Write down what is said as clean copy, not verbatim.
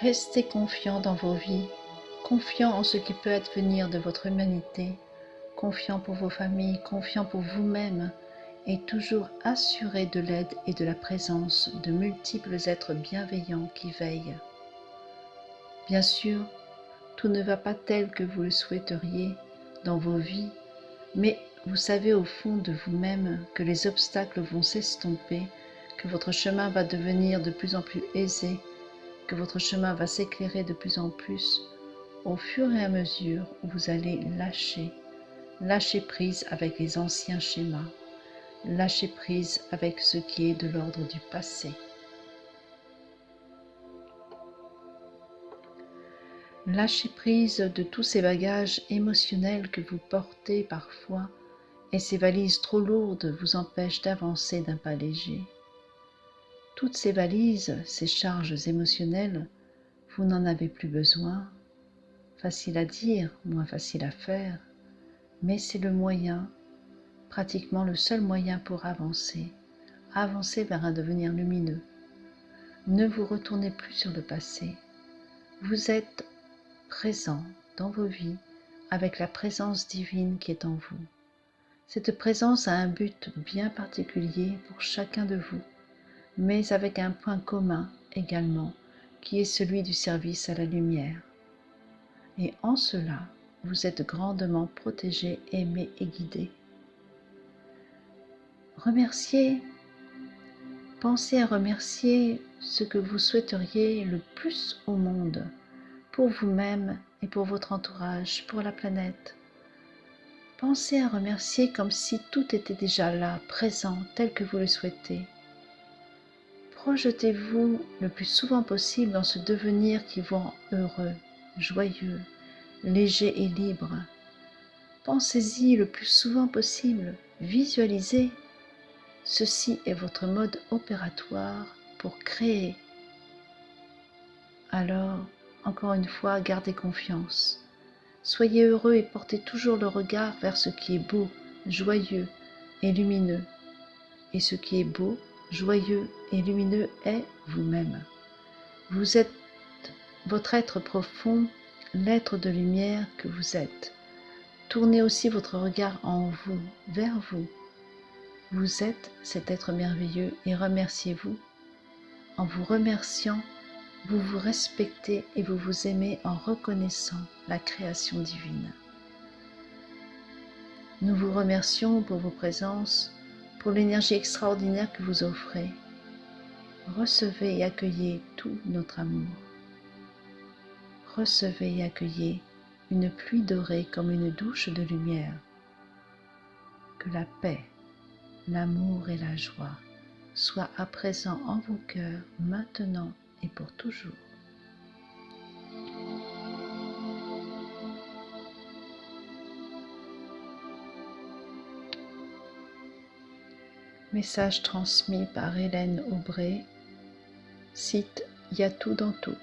Restez confiant dans vos vies, confiant en ce qui peut advenir de votre humanité, confiant pour vos familles, confiant pour vous-même, et toujours assuré de l'aide et de la présence de multiples êtres bienveillants qui veillent. Bien sûr, tout ne va pas tel que vous le souhaiteriez dans vos vies, mais vous savez au fond de vous-même que les obstacles vont s'estomper, que votre chemin va devenir de plus en plus aisé, que votre chemin va s'éclairer de plus en plus au fur et à mesure où vous allez lâcher prise avec les anciens schémas, lâcher prise avec ce qui est de l'ordre du passé. Lâchez prise de tous ces bagages émotionnels que vous portez parfois et ces valises trop lourdes vous empêchent d'avancer d'un pas léger. Toutes ces valises, ces charges émotionnelles, vous n'en avez plus besoin. Facile à dire, moins facile à faire, mais c'est le moyen, pratiquement le seul moyen pour avancer vers un devenir lumineux. Ne vous retournez plus sur le passé. Vous êtes présent dans vos vies avec la présence divine qui est en vous. Cette présence a un but bien particulier pour chacun de vous, mais avec un point commun également, qui est celui du service à la lumière. Et en cela, vous êtes grandement protégés, aimés et guidés. Pensez à remercier ce que vous souhaiteriez le plus au monde, pour vous-même et pour votre entourage, pour la planète. Pensez à remercier comme si tout était déjà là, présent, tel que vous le souhaitez. Projetez-vous le plus souvent possible dans ce devenir qui vous rend heureux, joyeux, léger et libre. Pensez-y le plus souvent possible, visualisez. Ceci est votre mode opératoire pour créer. Alors, encore une fois, gardez confiance. Soyez heureux et portez toujours le regard vers ce qui est beau, joyeux et lumineux. Et ce qui est beau, joyeux et lumineux est vous-même. Vous êtes votre être profond, l'être de lumière que vous êtes. Tournez aussi votre regard en vous, vers vous. Vous êtes cet être merveilleux et remerciez-vous. En vous remerciant, vous vous respectez et vous vous aimez en reconnaissant la création divine. Nous vous remercions pour vos présences, pour l'énergie extraordinaire que vous offrez. Recevez et accueillez tout notre amour. Recevez et accueillez une pluie dorée comme une douche de lumière. Que la paix, l'amour et la joie soient à présent en vos cœurs, maintenant et pour toujours. Message transmis par Hélène Aubray, site Yatou dans tout.